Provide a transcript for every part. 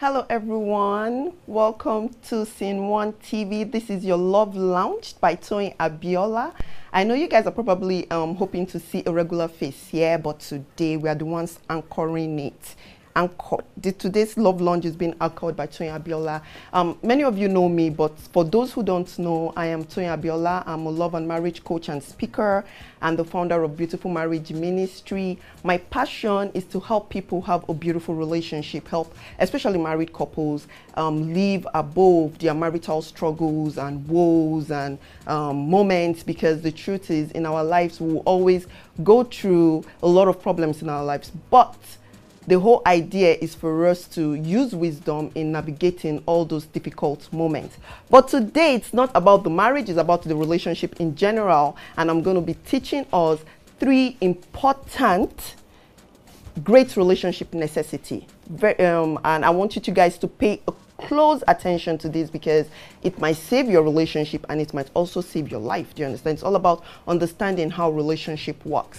Hello everyone, welcome to SceneOneTV. This is your Love Lounge by Toyin Abiola. I know you guys are probably hoping to see a regular face here, but today we are the ones anchoring it. Today's Love Lounge is being anchored by Toyin Abiola. Many of you know me, but for those who don't know, I am Toyin Abiola. I'm a love and marriage coach and speaker and the founder of Beautiful Marriage Ministry. My passion is to help people have a beautiful relationship, help especially married couples live above their marital struggles and woes and moments, because the truth is, in our lives we will always go through a lot of problems in our lives, but the whole idea is for us to use wisdom in navigating all those difficult moments. But today it's not about the marriage, it's about the relationship in general. And I'm going to be teaching us 3 important great relationship necessity. And I want you guys to pay close attention to this, because it might save your relationship and it might also save your life. Do you understand? It's all about understanding how relationship works.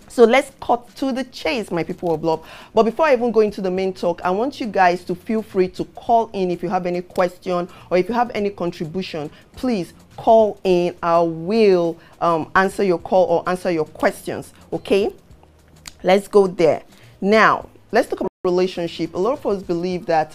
So let's cut to the chase, my people of love. But before I even go into the main talk, I want you guys to feel free to call in if you have any question or if you have any contribution. Please call in. I will answer your call or answer your questions. Okay, let's go there. Now, let's talk about relationship. A lot of us believe that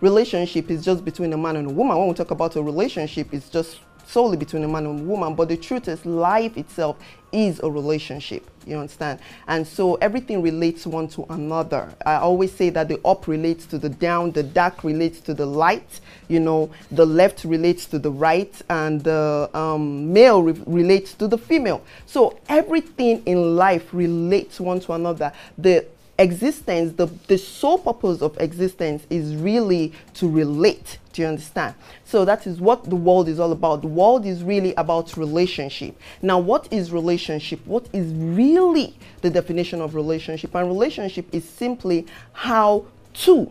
relationship is just between a man and a woman. When we talk about a relationship, it's just solely between a man and a woman, but the truth is life itself is a relationship. You understand? And so everything relates one to another. I always say that the up relates to the down, the dark relates to the light, you know, the left relates to the right, and the male relates to the female. So everything in life relates one to another. The existence, the sole purpose of existence is really to relate. Do you understand? So that is what the world is all about. The world is really about relationship. Now, what is relationship? What is really the definition of relationship? And relationship is simply how two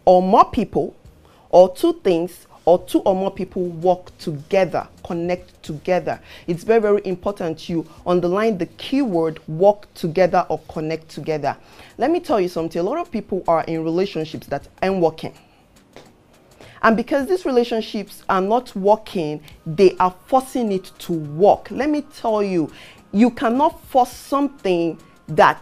or more people or two things or two or more people work together, connect together. It's very, very important you underline the keyword work together or connect together. Let me tell you something. A lot of people are in relationships that aren't working. And because these relationships are not working, they are forcing it to work. Let me tell you, you cannot force something that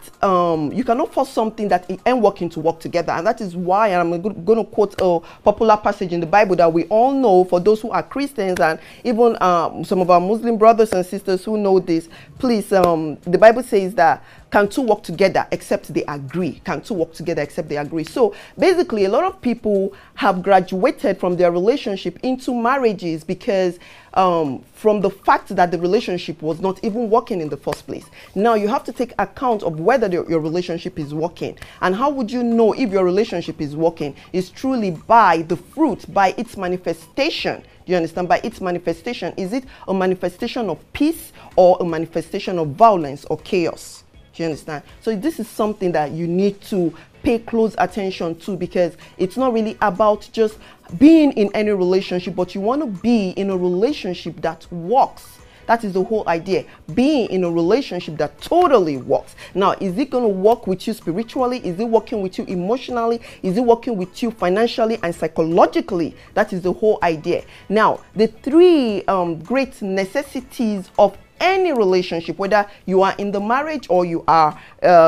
it ain't working to work together. And that is why I'm going to quote a popular passage in the Bible that we all know, for those who are Christians and even some of our Muslim brothers and sisters who know this. Please, the Bible says that can two work together except they agree? Can two work together except they agree? So basically, a lot of people have graduated from their relationship into marriages because from the fact that the relationship was not even working in the first place. Now you have to take account of whether your relationship is working. And how would you know if your relationship is working? It's truly by the fruit, by its manifestation. Do you understand? By its manifestation. Is it a manifestation of peace or a manifestation of violence or chaos? Do you understand? So this is something that you need to pay close attention to, because it's not really about just being in any relationship, but you want to be in a relationship that works. That is the whole idea. Being in a relationship that totally works. Now, is it going to work with you spiritually? Is it working with you emotionally? Is it working with you financially and psychologically? That is the whole idea. Now, the 3 great necessities of any relationship, whether you are in the marriage or you are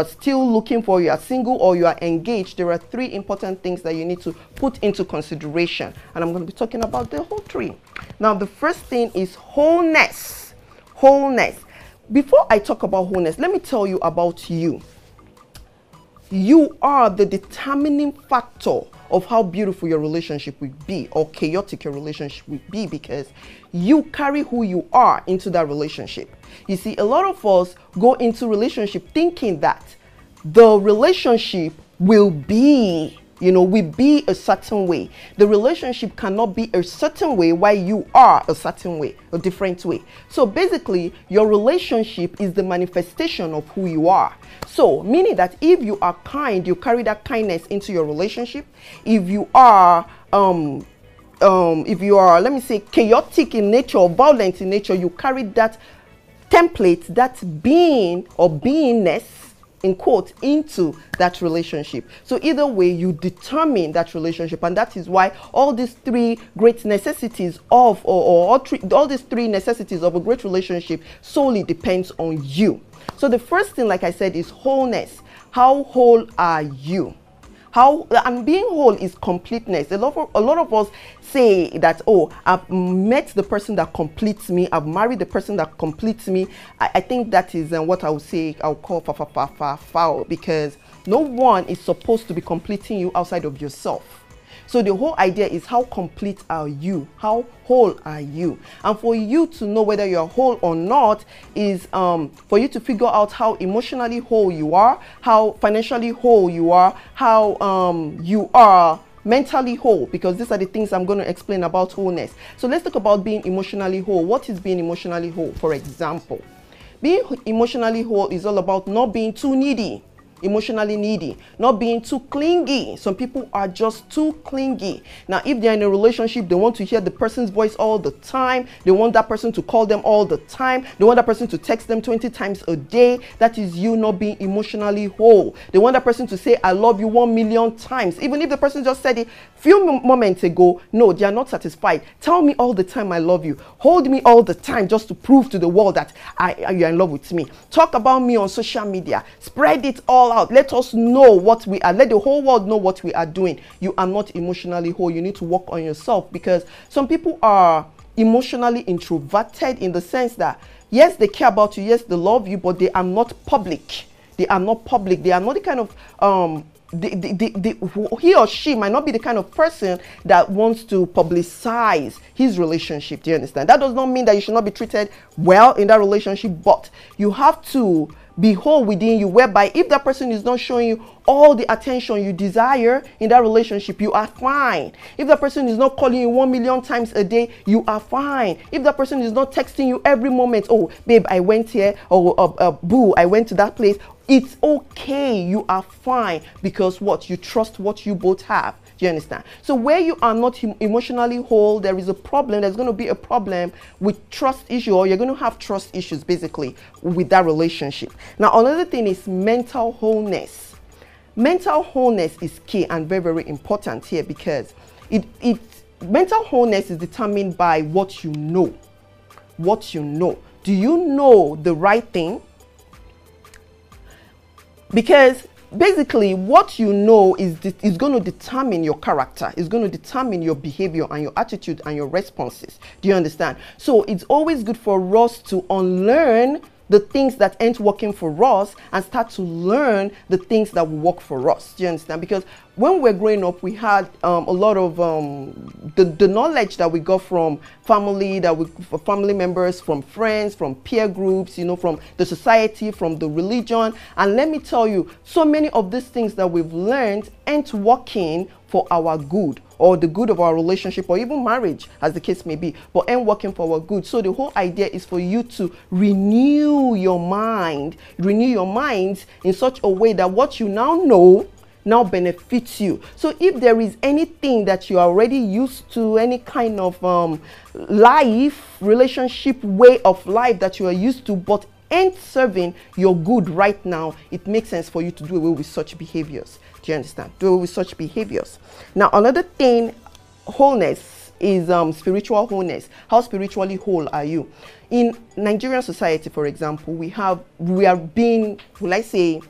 still looking for, you are single or you are engaged, there are 3 important things that you need to put into consideration. And I'm going to be talking about the whole 3. Now, the first thing is wholeness. Wholeness. Before I talk about wholeness, let me tell you about you. You are the determining factor of how beautiful your relationship will be or chaotic your relationship will be, because you carry who you are into that relationship. You see, a lot of us go into relationship thinking that the relationship will be, will be a certain way. The relationship cannot be a certain way while you are a certain way, a different way. So basically, your relationship is the manifestation of who you are. So meaning that if you are kind, you carry that kindness into your relationship. If you are, let me say, chaotic in nature or violent in nature, you carry that template, that being or beingness in quote, into that relationship. So either way, you determine that relationship, and that is why all these three great necessities of, all these three necessities of a great relationship solely depends on you. So the first thing, like I said, is wholeness. How whole are you? And being whole is completeness. A lot of us say that, oh, I've met the person that completes me, I've married the person that completes me. I think that is what I would say, I'll call foul, because no one is supposed to be completing you outside of yourself. So the whole idea is, how complete are you? How whole are you? And for you to know whether you're whole or not is for you to figure out how emotionally whole you are, how financially whole you are, how you are mentally whole, because these are the things I'm going to explain about wholeness. So let's talk about being emotionally whole. What is being emotionally whole? For example, being emotionally whole is all about not being too needy. Emotionally needy, not being too clingy. Some people are just too clingy. Now, if they're in a relationship, they want to hear the person's voice all the time. They want that person to call them all the time. They want that person to text them 20 times a day. That is you not being emotionally whole. They want that person to say, I love you 1,000,000 times. Even if the person just said it a few moments ago, no, they are not satisfied. Tell me all the time I love you. Hold me all the time just to prove to the world that you're in love with me. Talk about me on social media. Spread it all out. Let us know what we are. Let the whole world know what we are doing. You are not emotionally whole. You need to work on yourself, because some people are emotionally introverted in the sense that, yes, they care about you. Yes, they love you, but they are not public. They are not public. They are not the kind of, he or she might not be the kind of person that wants to publicize his relationship. Do you understand? That does not mean that you should not be treated well in that relationship, but you have to be whole within you, whereby if that person is not showing you all the attention you desire in that relationship, you are fine. If that person is not calling you 1,000,000 times a day, you are fine. If that person is not texting you every moment, oh babe, I went here, or boo, I went to that place, it's okay. You are fine, because what? You trust what you both have. Do you understand? So where you are not emotionally whole, there is a problem. There's going to be a problem with trust issue, or you're going to have trust issues basically with that relationship. Now, another thing is mental wholeness. Mental wholeness is key and very, very important here, because mental wholeness is determined by what you know. What you know. Do you know the right thing? Because basically what you know is going to determine your character, is going to determine your behavior and your attitude and your responses. Do you understand? So it's always good for us to unlearn the things that ain't working for us and start to learn the things that will work for us. Do you understand? Because when we're growing up, we had a lot of the knowledge that we got from family, family members, from friends, from peer groups, you know, from the society, from the religion. And let me tell you, so many of these things that we've learned ain't working for our good, or the good of our relationship, or even marriage, as the case may be, but ain't working for our good. So the whole idea is for you to renew your mind in such a way that what you now know now benefits you. So if there is anything that you are already used to, any kind of relationship way of life that you are used to, but ain't serving your good right now, it makes sense for you to do away with such behaviors. Do you understand? Do away with such behaviors. Now, another thing, wholeness, is spiritual wholeness. How spiritually whole are you? In Nigerian society, for example, we are being, will I say,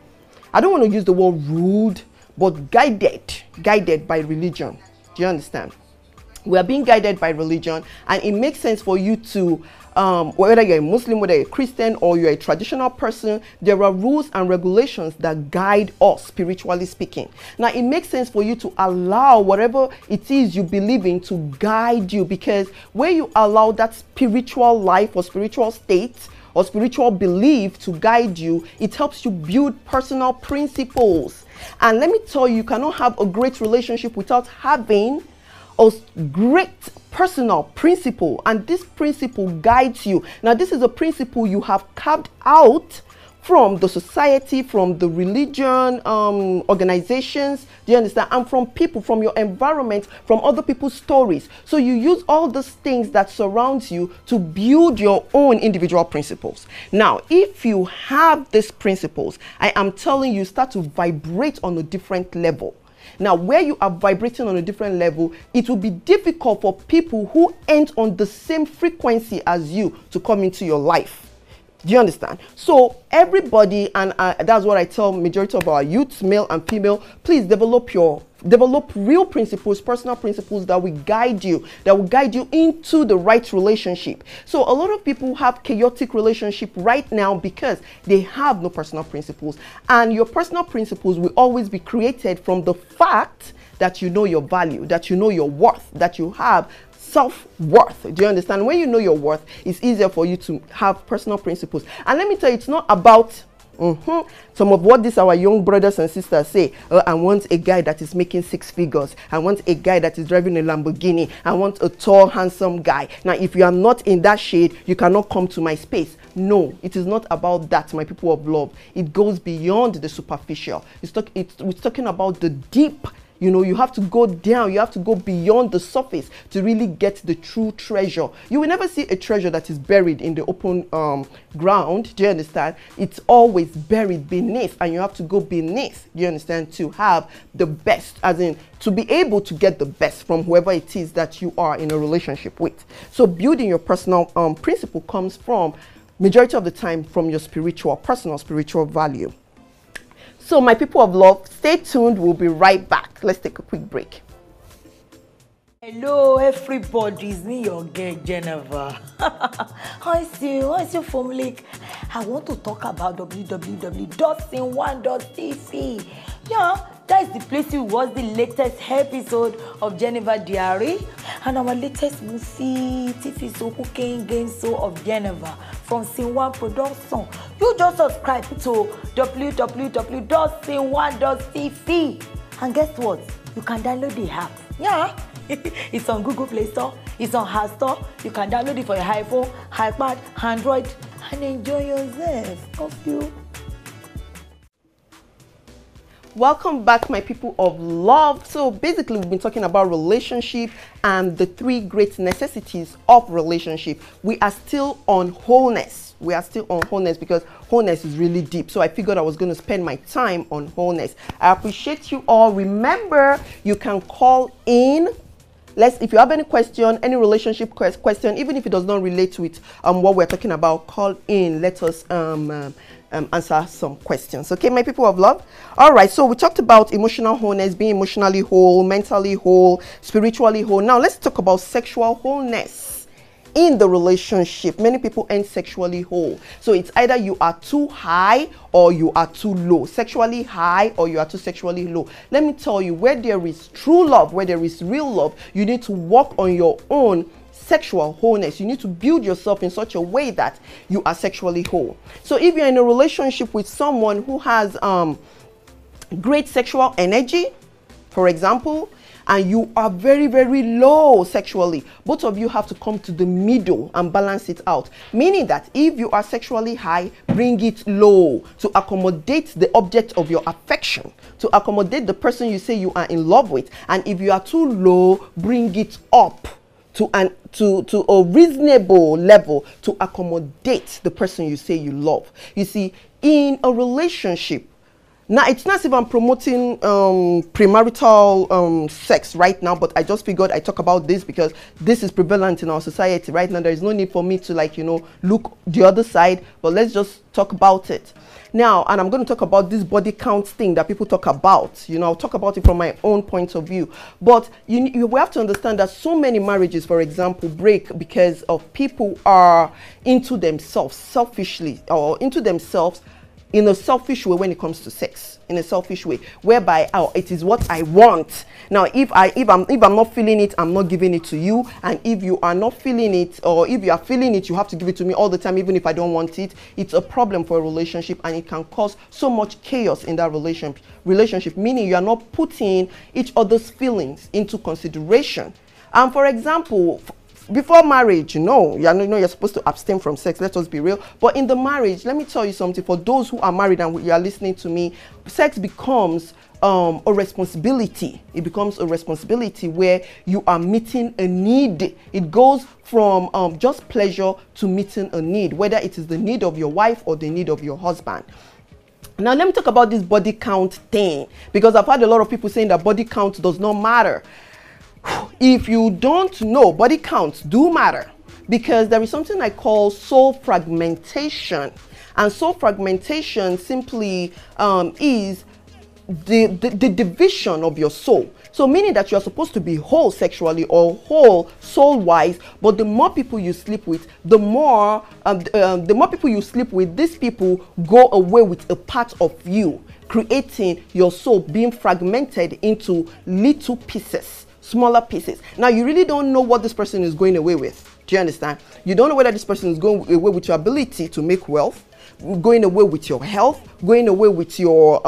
I don't want to use the word rude, but guided by religion. Do you understand? We are being guided by religion, and it makes sense for you to, whether you're a Muslim, whether you're a Christian, or you're a traditional person, there are rules and regulations that guide us, spiritually speaking. Now, it makes sense for you to allow whatever it is you believe in to guide you, because where you allow that spiritual life or spiritual state or spiritual belief to guide you, it helps you build personal principles. And let me tell you, you cannot have a great relationship without having a great personal principle, and this principle guides you. Now, this is a principle you have carved out from the society, from the religion, organizations, do you understand? And from people, from your environment, from other people's stories. So you use all those things that surround you to build your own individual principles. Now, if you have these principles, I am telling you, start to vibrate on a different level. Now, where you are vibrating on a different level, it will be difficult for people who ain't on the same frequency as you to come into your life. Do you understand? So everybody, and that's what I tell majority of our youths, male and female, please develop real principles, personal principles that will guide you into the right relationship. So a lot of people have chaotic relationship right now because they have no personal principles. And your personal principles will always be created from the fact that you know your value, that you know your worth, that you have self-worth. Do you understand? When you know your worth, it's easier for you to have personal principles. And let me tell you, it's not about some of what these our young brothers and sisters say. I want a guy that is making 6 figures. I want a guy that is driving a Lamborghini. I want a tall, handsome guy. Now, if you are not in that shade, you cannot come to my space. No, it is not about that, my people of love. It goes beyond the superficial. We're talking about the deep. You know, you have to go down, you have to go beyond the surface to really get the true treasure. You will never see a treasure that is buried in the open ground. Do you understand? It's always buried beneath, and you have to go beneath, do you understand, to have the best, as in to be able to get the best from whoever it is that you are in a relationship with. So building your personal principle comes from, majority of the time, from your personal spiritual value. So my people of love, stay tuned. We'll be right back. Let's take a quick break. Hello, everybody. It's me, your girl, Jennifer. How's your family? I want to talk about www.SceneOne.TV. Yeah, that is the place you watch the latest episode of Jennifer Diary and our latest movie, TV show, cooking game show of Jennifer from SceneOne Production. You just subscribe to www.SceneOne.TV, and guess what? You can download the app. Yeah, it's on Google Play Store, it's on App Store. You can download it for your iPhone, iPad, Android, and enjoy yourself. Love you. Welcome back, my people of love. So basically, we've been talking about relationship and the 3 great necessities of relationship. We are still on wholeness. We are still on wholeness because wholeness is really deep. So I figured I was going to spend my time on wholeness. I appreciate you all. Remember, you can call in. If you have any question, any relationship question, even if it does not relate to it, what we're talking about, call in. Let us answer some questions. Okay, my people of love. All right, so we talked about emotional wholeness, being emotionally whole, mentally whole, spiritually whole. Now let's talk about sexual wholeness in the relationship. Many people ain't sexually whole. So it's either you are too high or you are too low. Sexually high or you are too sexually low. Let me tell you, where there is true love, where there is real love, you need to work on your own sexual wholeness. You need to build yourself in such a way that you are sexually whole. So if you're in a relationship with someone who has great sexual energy, for example, and you are very, very low sexually, both of you have to come to the middle and balance it out. Meaning that if you are sexually high, bring it low to accommodate the object of your affection, to accommodate the person you say you are in love with. And if you are too low, bring it up to a reasonable level to accommodate the person you say you love. You see, in a relationship, now it's not as if I'm promoting premarital sex right now, but I just figured I talk about this because this is prevalent in our society right now. There is no need for me to, like, you know, look the other side, but let's just talk about it now. And I'm going to talk about this body count thing that people talk about. You know, I'll talk about it from my own point of view. But you have to understand that so many marriages, for example, break because of people are into themselves selfishly, or into themselves in a selfish way when it comes to sex, in a selfish way, whereby, oh, it is what I want. Now, if I'm not feeling it, I'm not giving it to you. And if you are not feeling it, or if you are feeling it, you have to give it to me all the time, even if I don't want it. It's a problem for a relationship, and it can cause so much chaos in that relationship, meaning you are not putting each other's feelings into consideration. And for example, before marriage, no, you're supposed to abstain from sex. Let us be real. But in the marriage, let me tell you something. For those who are married and you are listening to me, sex becomes a responsibility. It becomes a responsibility where you are meeting a need. It goes from just pleasure to meeting a need, whether it is the need of your wife or the need of your husband. Now, let me talk about this body count thing, because I've had a lot of people saying that body count does not matter. If you don't know, body counts do matter, because there is something I call soul fragmentation. And soul fragmentation simply is the division of your soul. So meaning that you are supposed to be whole sexually or whole soul-wise, but the more people you sleep with, the more people you sleep with, these people go away with a part of you, creating your soul being fragmented into little pieces, smaller pieces. Now, you really don't know what this person is going away with. Do you understand? You don't know whether this person is going away with your ability to make wealth, going away with your health, going away with your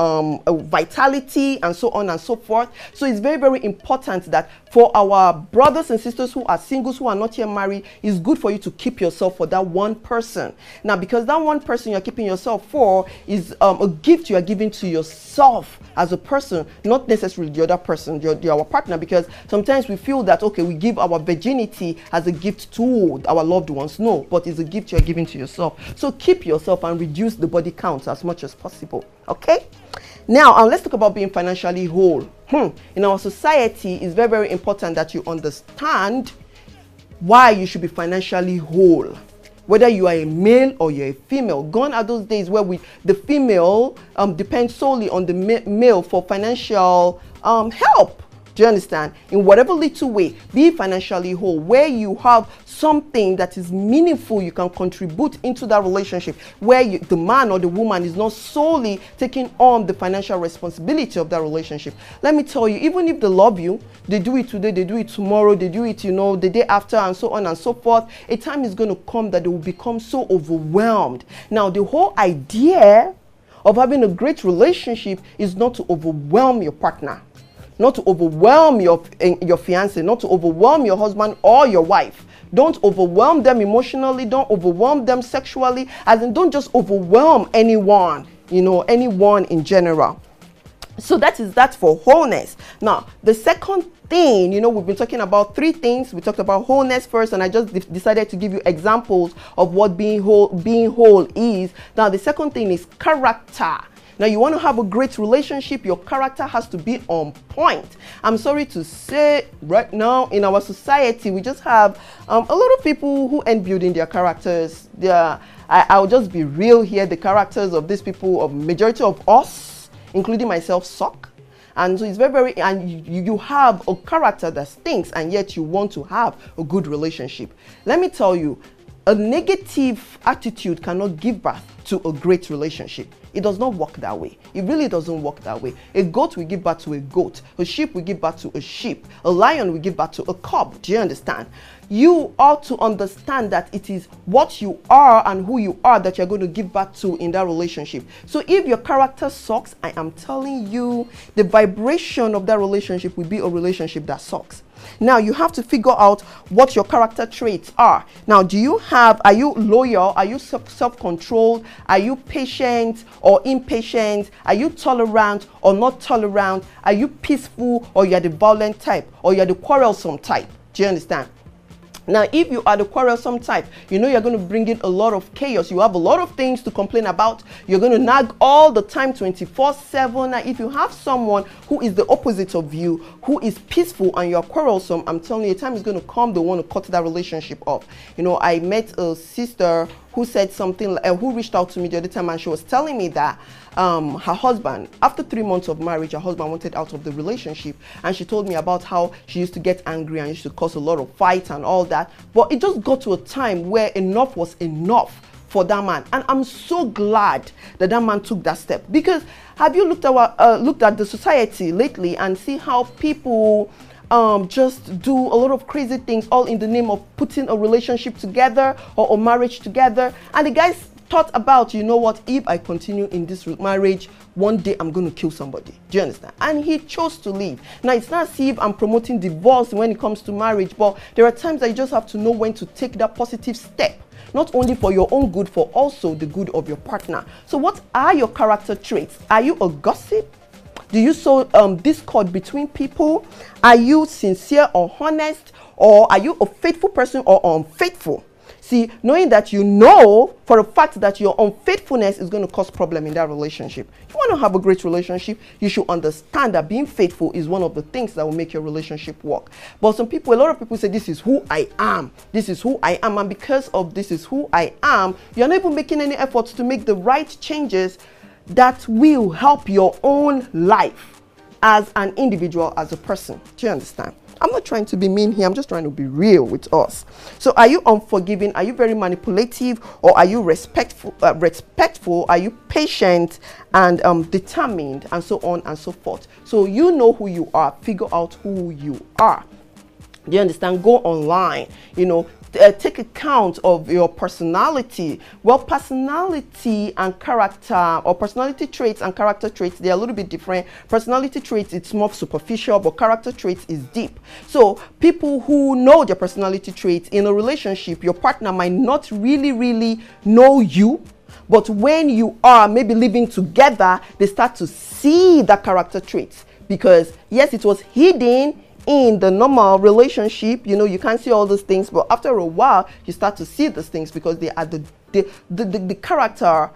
vitality, and so on and so forth. So it's very, very important that for our brothers and sisters who are singles, who are not yet married, it's good for you to keep yourself for that one person. Now, because that one person you're keeping yourself for is a gift you are giving to yourself as a person, not necessarily the other person, our partner, because sometimes we feel that, okay, we give our virginity as a gift to our loved ones. No, but it's a gift you're giving to yourself. So keep yourself and reduce the body count as much as possible. Okay? Now, let's talk about being financially whole. In our society, it's very, very important that you understand why you should be financially whole. Whether you are a male or you're a female. Gone are those days where the female depends solely on the male for financial help. Do you understand? In whatever little way, be financially whole, where you have something that is meaningful you can contribute into that relationship, where the man or the woman is not solely taking on the financial responsibility of that relationship. Let me tell you, even if they love you, they do it today, they do it tomorrow, they do it, the day after, and so on and so forth, a time is going to come that they will become so overwhelmed. Now, the whole idea of having a great relationship is not to overwhelm your partner, not to overwhelm your fiancé, not to overwhelm your husband or your wife. Don't overwhelm them emotionally. Don't overwhelm them sexually. As in, don't just overwhelm anyone, anyone in general. So that is that for wholeness. Now, the second thing, we've been talking about three things. We talked about wholeness first, and I just decided to give you examples of what being whole is. Now, the second thing is character. Now, you want to have a great relationship, your character has to be on point. I'm sorry to say, right now in our society, we just have a lot of people who ain't building their characters. I'll just be real here. The characters of these people, of majority of us, including myself, suck. And so it's very, and you have a character that stinks, and yet you want to have a good relationship. Let me tell you, a negative attitude cannot give birth to a great relationship. It does not work that way. It really doesn't work that way. A goat will give birth to a goat. A sheep will give birth to a sheep. A lion will give birth to a cub. Do you understand? You ought to understand that it is what you are and who you are that you're going to give birth to in that relationship. So if your character sucks, I am telling you, the vibration of that relationship will be a relationship that sucks. Now, you have to figure out what your character traits are. Now, are you loyal? Are you self-controlled? Are you patient or impatient? Are you tolerant or not tolerant? Are you peaceful, or you're the violent type, or you're the quarrelsome type? Do you understand? Now, if you are the quarrelsome type, you're going to bring in a lot of chaos. You have a lot of things to complain about. You're going to nag all the time, 24/7. Now, if you have someone who is the opposite of you, who is peaceful, and you're quarrelsome, I'm telling you, a time is going to come, they want to cut that relationship off. I met a sister who said something, who reached out to me the other time, and she was telling me that her husband, after 3 months of marriage, her husband wanted out of the relationship, and she told me about how she used to get angry and used to cause a lot of fights and all that. But it just got to a time where enough was enough for that man, and I'm so glad that that man took that step. Because have you looked at the society lately and see how people just do a lot of crazy ththings, all in the name of putting a relationship together or a marriage together, and the guys thought about, you know what, if I continue in this marriage, one day I'm going to kill somebody. Do you understand? And he chose to leave. Now, it's not as if I'm promoting divorce when it comes to marriage, but there are times that you just have to know when to take that positive step, not only for your own good, for also the good of your partner. So what are your character traits? Are you a gossip? Do you sow discord between people? Are you sincere or honest? Or are you a faithful person or unfaithful? See, knowing that you know for a fact that your unfaithfulness is going to cause problem in that relationship. You want to have a great relationship, you should understand that being faithful is one of the things that will make your relationship work. But some people, a lot of people say, this is who I am. This is who I am. And because of this is who I am, you're not even making any efforts to make the right changes that will help your own life as an individual, as a person. Do you understand? I'm not trying to be mean here. I'm just trying to be real with us. So are you unforgiving? Are you very manipulative? Or are you respectful? Are you patient and determined, and so on and so forth? So you know who you are. Figure out who you are. Do you understand? Go online, you know, take account of your personality. Well, personality and character, or personality traits and character traits, they're a little bit different. Personality traits, it's more superficial, but character traits is deep. So people who know their personality traits in a relationship, your partner might not really know you. But when you are maybe living together, they start to see that character traits, because yes, it was hidden in the normal relationship. You know, you can't see all those things, but after a while you start to see those things, because they are the character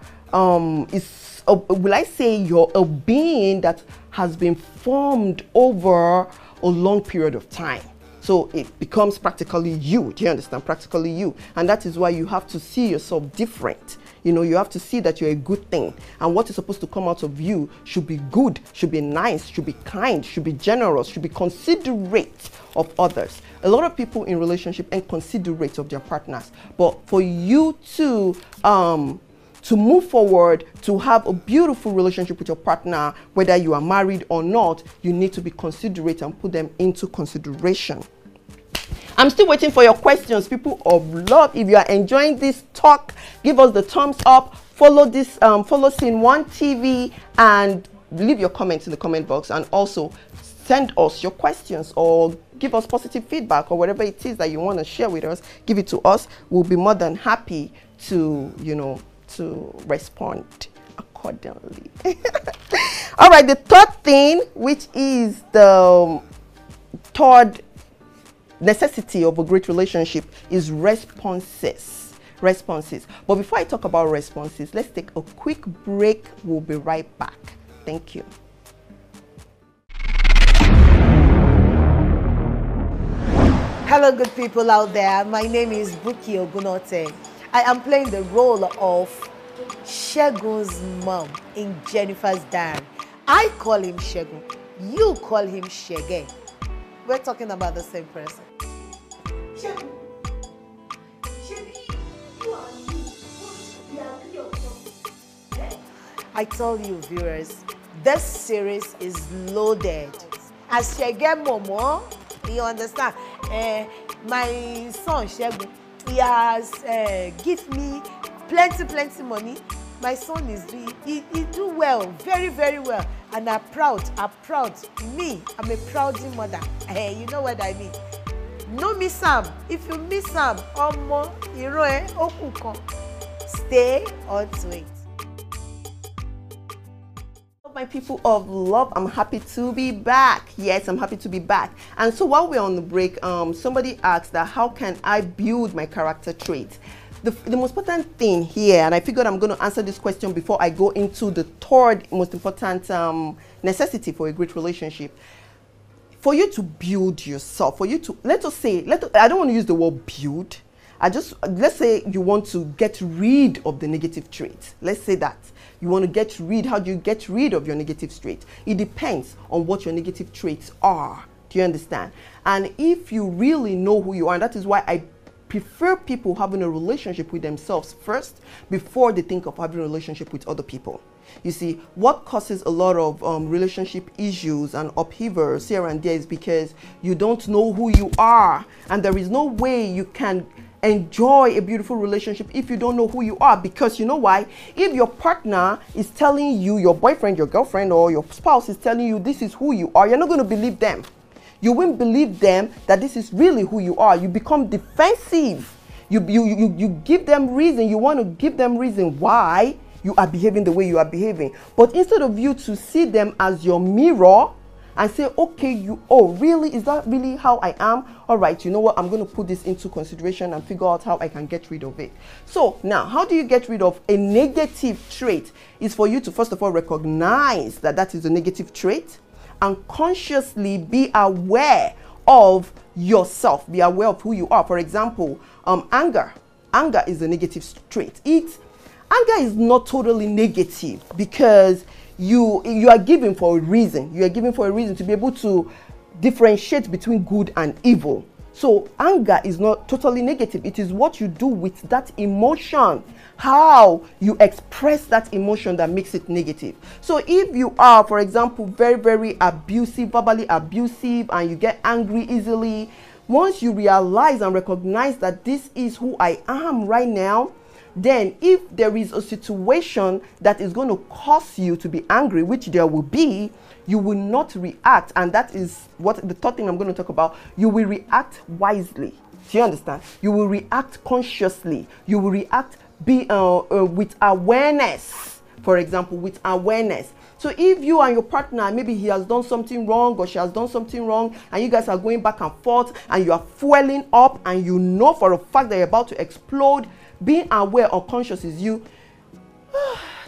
is will I say, you're a being that has been formed over a long period of time. So it becomes practically you. Do you understand? Practically you. And that is why you have to see yourself different. You know, you have to see that you're a good thing. And what is supposed to come out of you should be good, should be nice, should be kind, should be generous, should be considerate of others. A lot of people in relationship ain't considerate of their partners. But for you to move forward, to have a beautiful relationship with your partner, whether you are married or not, you need to be considerate and put them into consideration. I'm still waiting for your questions, people of love. If you are enjoying this talk, give us the thumbs up, follow this, follow SceneOneTV, and leave your comments in the comment box, and also send us your questions or give us positive feedback, or whatever it is that you want to share with us, give it to us. We'll be more than happy to, you know, to respond accordingly. All right, the third thing, which is the third necessity of a great relationship, is responses. But before I talk about responses, let's take a quick break. We'll be right back. Thank you. Hello, good people out there. My name is Buki Ogunote. I am playing the role of Shegun's mom in Jennifer's Diary. I call him Shegun. You call him Shege. We're talking about the same person. Shegun. I tell you, viewers, this series is loaded. As Shege Momo, you understand? My son Shegun, he has given me plenty money. My son is doing, he do well, very well, and I'm proud. Me, I'm a proud mother. You know what I mean? No miss Sam. If you miss Sam, omo, iro okukan. Stay on to it. My people of love, I'm happy to be back. Yes, I'm happy to be back. And so while we're on the break, somebody asked that how can I build my character traits? The most important thing here, and I figured I'm going to answer this question before I go into the third most important necessity for a great relationship. For you to build yourself, for you to, I don't want to use the word build. Let's say you want to get rid of the negative traits. Let's say that. You want to get rid, how do you get rid of your negative traits? It depends on what your negative traits are. Do you understand? And if you really know who you are, and that is why I prefer people having a relationship with themselves first before they think of having a relationship with other people. You see, what causes a lot of relationship issues and upheavals here and there is because you don't know who you are, and there is no way you can enjoy a beautiful relationship if you don't know who you are. Because you know why? If your partner is telling you, your boyfriend, your girlfriend, or your spouse is telling you this is who you are, you're not going to believe them. You won't believe them that this is really who you are. You become defensive. You give them reason. You want to give them reason why you are behaving the way you are behaving. But instead of you to see them as your mirror and say, okay, oh, really? Is that really how I am? All right, you know what? I'm going to put this into consideration and figure out how I can get rid of it. So now, how do you get rid of a negative trait? Is for you to, first of all, recognize that that is a negative trait and consciously be aware of yourself. Be aware of who you are. For example, anger. Anger is a negative trait. Anger is not totally negative because you are given for a reason. You are given for a reason to be able to differentiate between good and evil. So anger is not totally negative. It is what you do with that emotion, how you express that emotion that makes it negative. So if you are, for example, very, very abusive, verbally abusive, and you get angry easily, once you realize and recognize that this is who I am right now, then if there is a situation that is going to cause you to be angry, which there will be, you will not react. And that is what the third thing I'm going to talk about. You will react wisely. Do you understand? You will react consciously. You will react with awareness. For example, with awareness. So if you and your partner, maybe he has done something wrong or she has done something wrong, and you guys are going back and forth and you are fueling up and you know for a fact that you're about to explode, being aware or conscious is you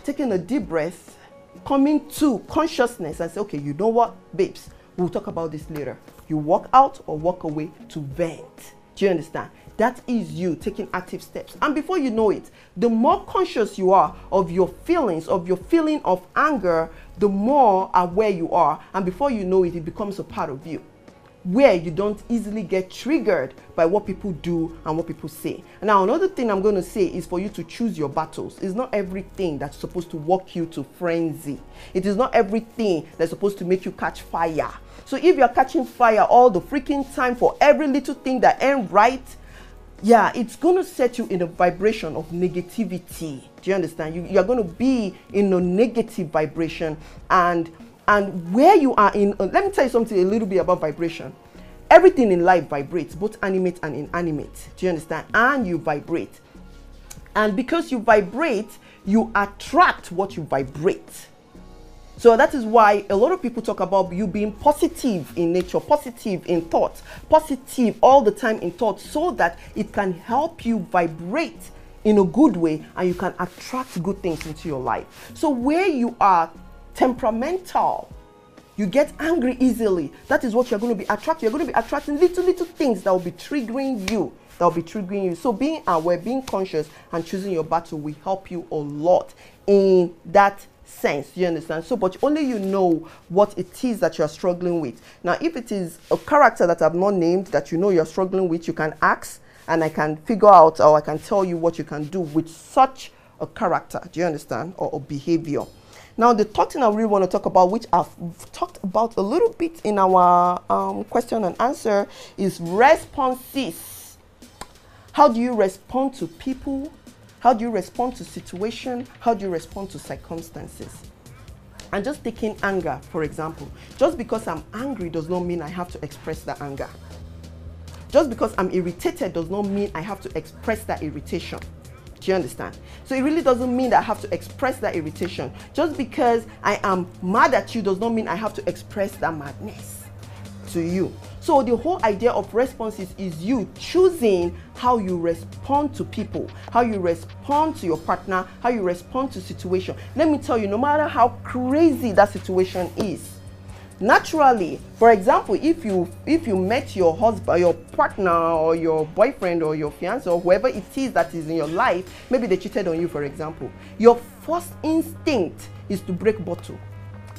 taking a deep breath, coming to consciousness and say, okay, you know what, babes, we'll talk about this later. You walk out or walk away to vent. Do you understand? That is you taking active steps. And before you know it, the more conscious you are of your feelings, of your feeling of anger, the more aware you are. And before you know it, it becomes a part of you, where you don't easily get triggered by what people do and what people say. Now, another thing I'm going to say is for you to choose your battles. It's not everything that's supposed to walk you to frenzy. It is not everything that's supposed to make you catch fire. So if you're catching fire all the freaking time for every little thing that ain't right, yeah, it's going to set you in a vibration of negativity. Do you understand? You're going to be in a negative vibration. And where you are in, let me tell you something a little bit about vibration. Everything in life vibrates, both animate and inanimate. Do you understand? And you vibrate. And because you vibrate, you attract what you vibrate. So that is why a lot of people talk about you being positive in nature, positive in thought, positive all the time in thought, so that it can help you vibrate in a good way and you can attract good things into your life. So where you are temperamental, you get angry easily, that is what you're going to be attracting. You're going to be attracting little things that will be triggering you. So being aware, being conscious, and choosing your battle will help you a lot in that sense. You understand? So, but only you know what it is that you're struggling with. Now, if it is a character that I've not named that you know you're struggling with, you can ask and I can figure out, or I can tell you what you can do with such a character. Do you understand? Or a behavior. Now, the third thing I really want to talk about, which I've talked about a little bit in our question and answer, is responses. How do you respond to people? How do you respond to situations? How do you respond to circumstances? And just taking anger, for example. Just because I'm angry does not mean I have to express that anger. Just because I'm irritated does not mean I have to express that irritation. Do you understand? So it really doesn't mean that I have to express that irritation. Just because I am mad at you does not mean I have to express that madness to you. So the whole idea of responses is you choosing how you respond to people, how you respond to your partner, how you respond to situation. Let me tell you, no matter how crazy that situation is, naturally, for example, if you met your husband, your partner, or your boyfriend, or your fiancé, or whoever it is that is in your life, maybe they cheated on you, for example, your first instinct is to break bottle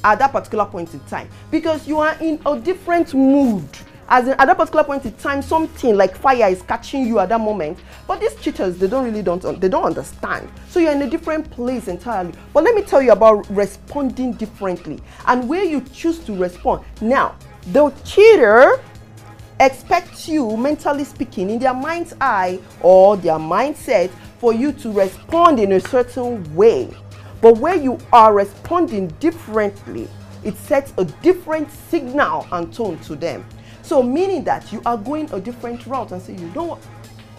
at that particular point in time, because you are in a different mood. As in, at that particular point in time, something like fire is catching you at that moment. But these cheaters, they don't understand. So you're in a different place entirely. But let me tell you about responding differently and where you choose to respond. Now, the cheater expect you, mentally speaking, in their mind's eye or their mindset, for you to respond in a certain way. But where you are responding differently, it sets a different signal and tone to them. So meaning that you are going a different route and say, you know what,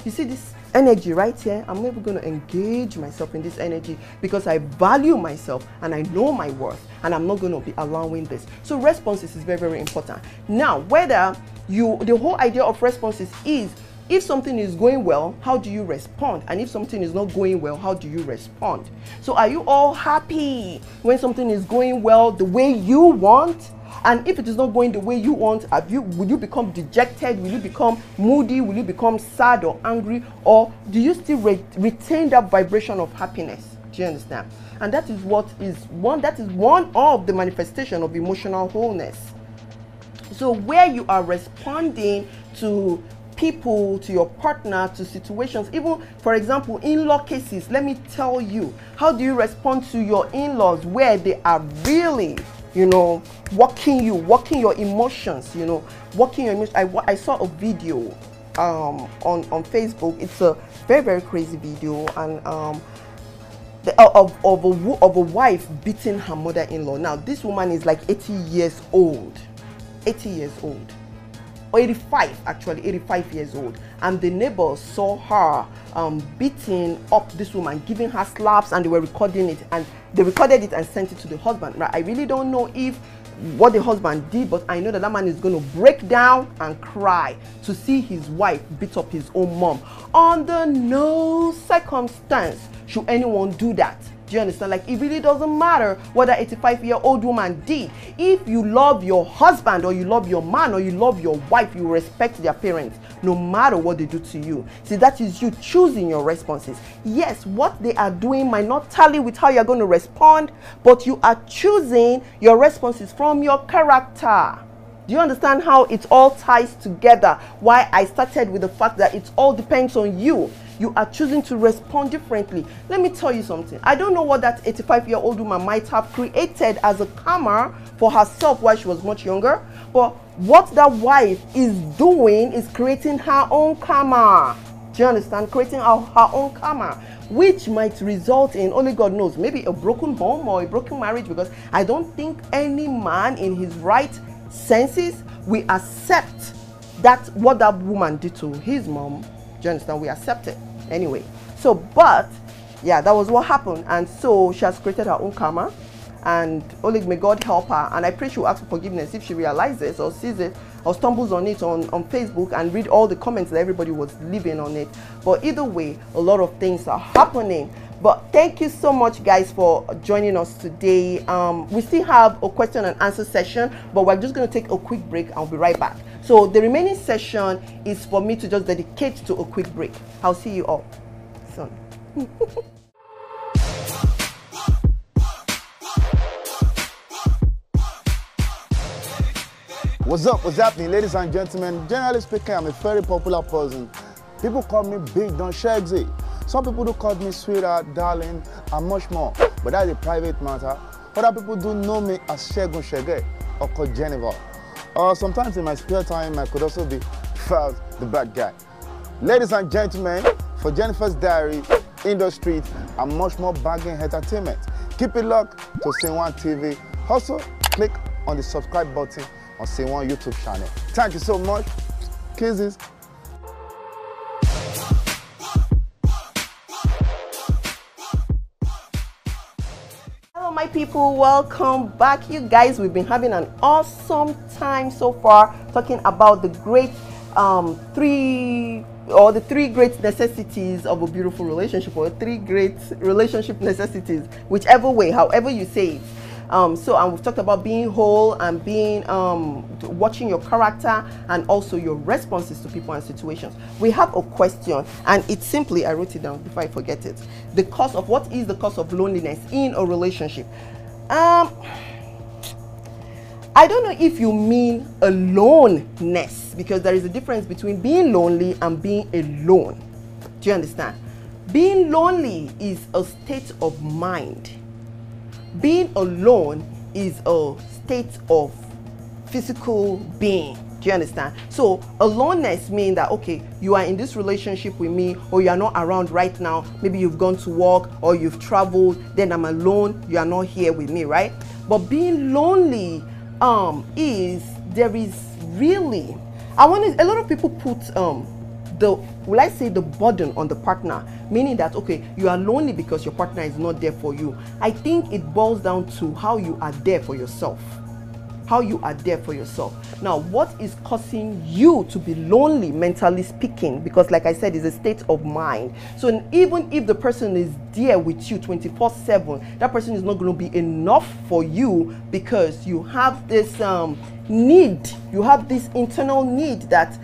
you see this energy right here, I'm never going to engage myself in this energy because I value myself and I know my worth, and I'm not going to be allowing this. So responses is very, very important. Now, whether the whole idea of responses is, if something is going well, how do you respond? And if something is not going well, how do you respond? So are you all happy when something is going well the way you want? And if it is not going the way you want, will you become dejected? Will you become moody? Will you become sad or angry? Or do you still retain that vibration of happiness? Do you understand? And that is one of the manifestation of emotional wholeness. So where you are responding to people, to your partner, to situations, even for example in-law cases, let me tell you, how do you respond to your in-laws where they are really, you know, working your emotions, you know, working your emotions. I saw a video on Facebook. It's a very, very crazy video, and of a wife beating her mother-in-law. Now this woman is like 80 years old, 80 years old, or 85 actually, 85 years old, and the neighbors saw her beating up this woman, giving her slaps, and they were recording it, and they recorded it and sent it to the husband. Right? I really don't know what the husband did, but I know that man is going to break down and cry to see his wife beat up his own mom. Under no circumstance should anyone do that. Do you understand? Like, it really doesn't matter what that 85-year-old woman did. If you love your husband, or you love your man, or you love your wife, you respect their parents, no matter what they do to you. See, that is you choosing your responses. Yes, what they are doing might not tally with how you're going to respond, but you are choosing your responses from your character. Do you understand how it all ties together? Why I started with the fact that it all depends on you. You are choosing to respond differently. Let me tell you something. I don't know what that 85-year-old woman might have created as a karma for herself while she was much younger, but what that wife is doing is creating her own karma. Do you understand? Creating her own karma, which might result in, only God knows, maybe a broken home or a broken marriage, because I don't think any man in his right senses will accept that what that woman did to his mom. Do you understand? We accept it anyway. So, but yeah, that was what happened, and so she has created her own karma, and only may God help her. And I pray she will ask for forgiveness if she realizes or sees it or stumbles on it on Facebook and read all the comments that everybody was leaving on it. But either way, a lot of things are happening. But thank you so much, guys, for joining us today. We still have a question and answer session, but we're just going to take a quick break and we'll be right back. So the remaining session is for me to just dedicate to a quick break. I'll see you all soon. What's up? What's happening, ladies and gentlemen? Generally speaking, I'm a very popular person. People call me Big Don Shagsy. Some people do call me sweetheart, darling, and much more. But that's a private matter. Other people do know me as Shegun Shege or called Jennifer. Or sometimes in my spare time, I could also be Faz the bad guy. Ladies and gentlemen, for Jennifer's Diary, industry, and much more bagging entertainment, keep it locked to SceneOneTV. Also, click on the subscribe button on SceneOne YouTube channel. Thank you so much. Kisses. Hello my people, welcome back. You guys, we've been having an awesome time so far talking about the great three great necessities of a beautiful relationship, or three great relationship necessities, whichever way, however you say it. And we've talked about being whole and being watching your character and also your responses to people and situations. We have a question, and it's simply, I wrote it down before I forget it. What is the cause of loneliness in a relationship? I don't know if you mean aloneness, because there is a difference between being lonely and being alone. Do you understand? Being lonely is a state of mind. Being alone is a state of physical being. Do you understand? So aloneness means that, okay, you are in this relationship with me, or you are not around right now. Maybe you've gone to work or you've traveled, then I'm alone, you are not here with me, right? But being lonely is, there is really, a lot of people put the burden on the partner, meaning that, okay, you are lonely because your partner is not there for you. I think it boils down to how you are there for yourself. How you are there for yourself. Now, what is causing you to be lonely, mentally speaking? Because like I said, it's a state of mind. So even if the person is there with you 24/7, that person is not going to be enough for you, because you have this need, you have this internal need that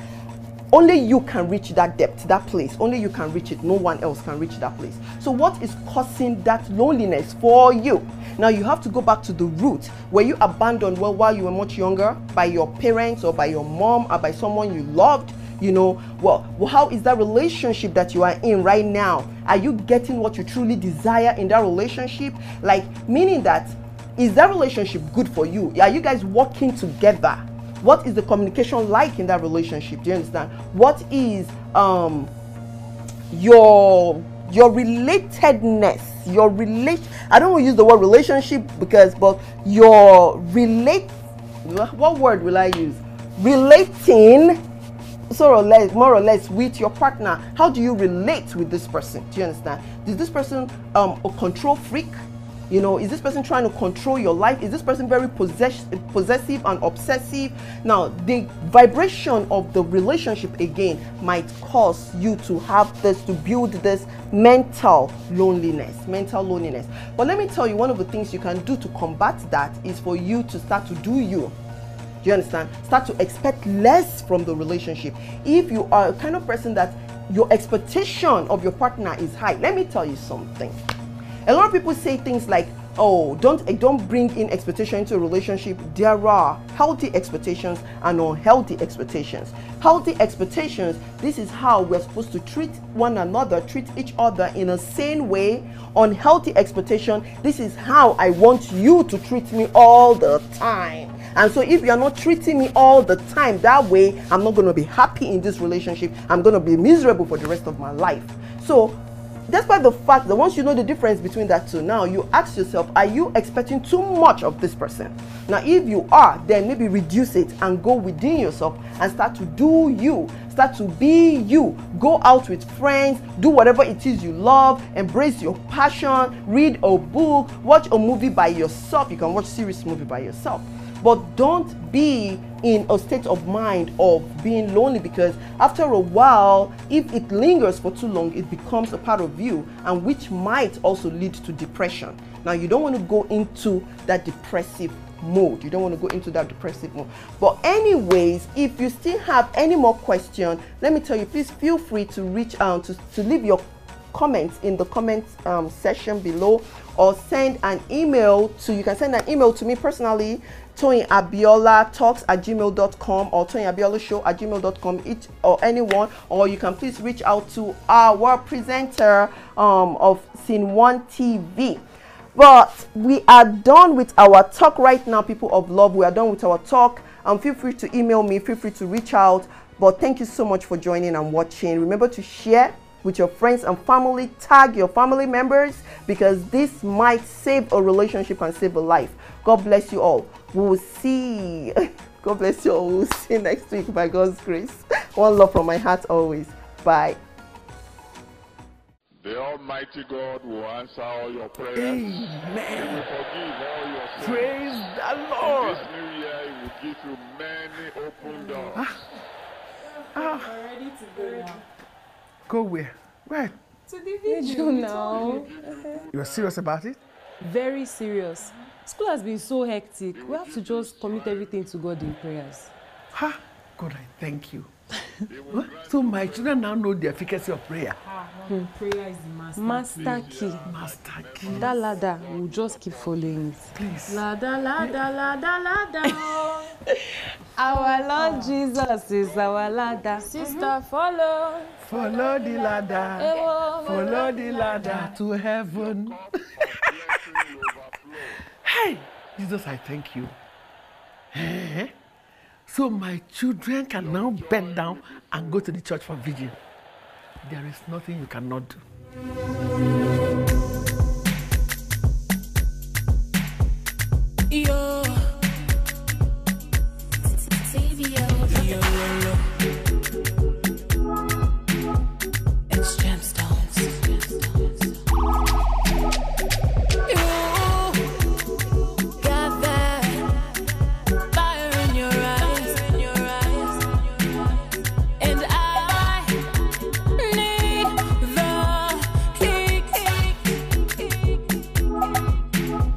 only you can reach that depth, that place. Only you can reach it. No one else can reach that place. So what is causing that loneliness for you? Now you have to go back to the root. Were you abandoned while you were much younger by your parents or by your mom or by someone you loved? You know, well, how is that relationship that you are in right now? Are you getting what you truly desire in that relationship? Like, meaning that, is that relationship good for you? Are you guys working together? What is the communication like in that relationship? Do you understand? What is your relatedness? I don't want to use the word relationship but your what word will I use? Relating more or less with your partner. How do you relate with this person? Do you understand? Is this person a control freak? You know, is this person trying to control your life? Is this person very possessive and obsessive? Now, the vibration of the relationship again might cause you to have this, to build this mental loneliness. But let me tell you, one of the things you can do to combat that is for you to start to do you. Do you understand? Start to expect less from the relationship. If you are a kind of person that your expectation of your partner is high, let me tell you something. A lot of people say things like, oh, don't bring in expectation into a relationship. There are healthy expectations and unhealthy expectations. Healthy expectations, this is how we're supposed to treat one another, treat each other in a sane way. Unhealthy expectation, this is how I want you to treat me all the time. And so if you're not treating me all the time that way, I'm not going to be happy in this relationship. I'm going to be miserable for the rest of my life. So despite the fact that once you know the difference between that two, now you ask yourself, are you expecting too much of this person? Now, if you are, then maybe reduce it and go within yourself and start to do you. Start to be you. Go out with friends, do whatever it is you love, embrace your passion, read a book, watch a movie by yourself. You can watch serious movie by yourself. But don't be in a state of mind of being lonely, because after a while, if it lingers for too long, it becomes a part of you, and which might also lead to depression. Now, you don't want to go into that depressive mode. But anyways, if you still have any more questions, let me tell you, please feel free to reach out, to leave your comments in the comments section below, or send an email to, you can send an email to me personally, Toyin Abiola talks@gmail.com, or Toyin Abiola show@gmail.com, or anyone, or you can please reach out to our presenter of SceneOneTV. But we are done with our talk right now, people of love. We are done with our talk. Feel free to email me, feel free to reach out. But thank you so much for joining and watching. Remember to share with your friends and family, tag your family members, because this might save a relationship and save a life. God bless you all. We will see. God bless you all. We'll see you next week by God's grace. One love from my heart always. Bye. The Almighty God will answer all your prayers. Amen. He will forgive all your sins. Praise the Lord. This new year, He will give you many open doors. We're ready to go now. Go where? Where? To the video now. You're serious about it? Very serious. School has been so hectic. We have to just commit everything to God in prayers. Ha! God, I thank you. So my children now know the efficacy of prayer. Prayer is the master key. Master key. That ladder, we'll just keep following it. Please. Ladder, ladder, ladder, ladder. Our Lord Jesus is our ladder. Sister, follow. Follow the ladder. Follow the ladder to heaven. Hey, Jesus, I thank you. So my children can now bend down and go to the church for vigil. There is nothing you cannot do. Yo. It's gemstones. You got that fire in your eyes, and I need the heat.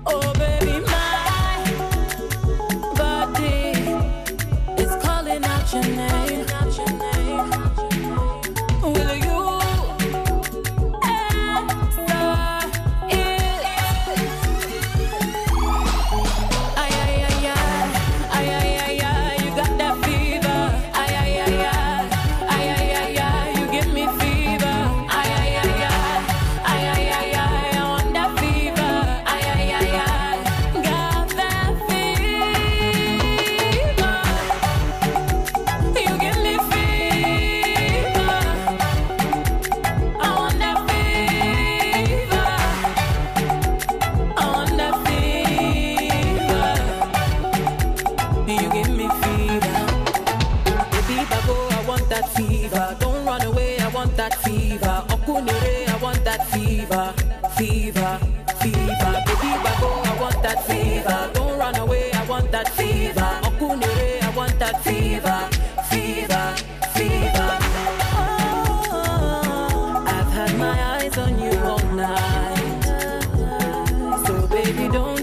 Oh baby, my body is calling out your name. Will you answer it? Ay, ay, ay, ay, ay, ay, ay, you got that fever. Ay, ay, ay, ay, ay, ay, ay, ay, you give me fever. Ay, ay, ay, ay, ay, ay, ay, I want that fever. Ay, ay, ay, ay, got that fever. You give me fever. I want that fever. I want that fever. You give me fever. Baby Bago, I want that fever. Don't run away, I want that fever. Okunere, I want that fever. Fever, fever. Baby Bago, I want that fever. Don't run away, I want that fever. Okunere, I want that fever. Fever, fever. Oh, I've had my eyes on you all night. So baby, don't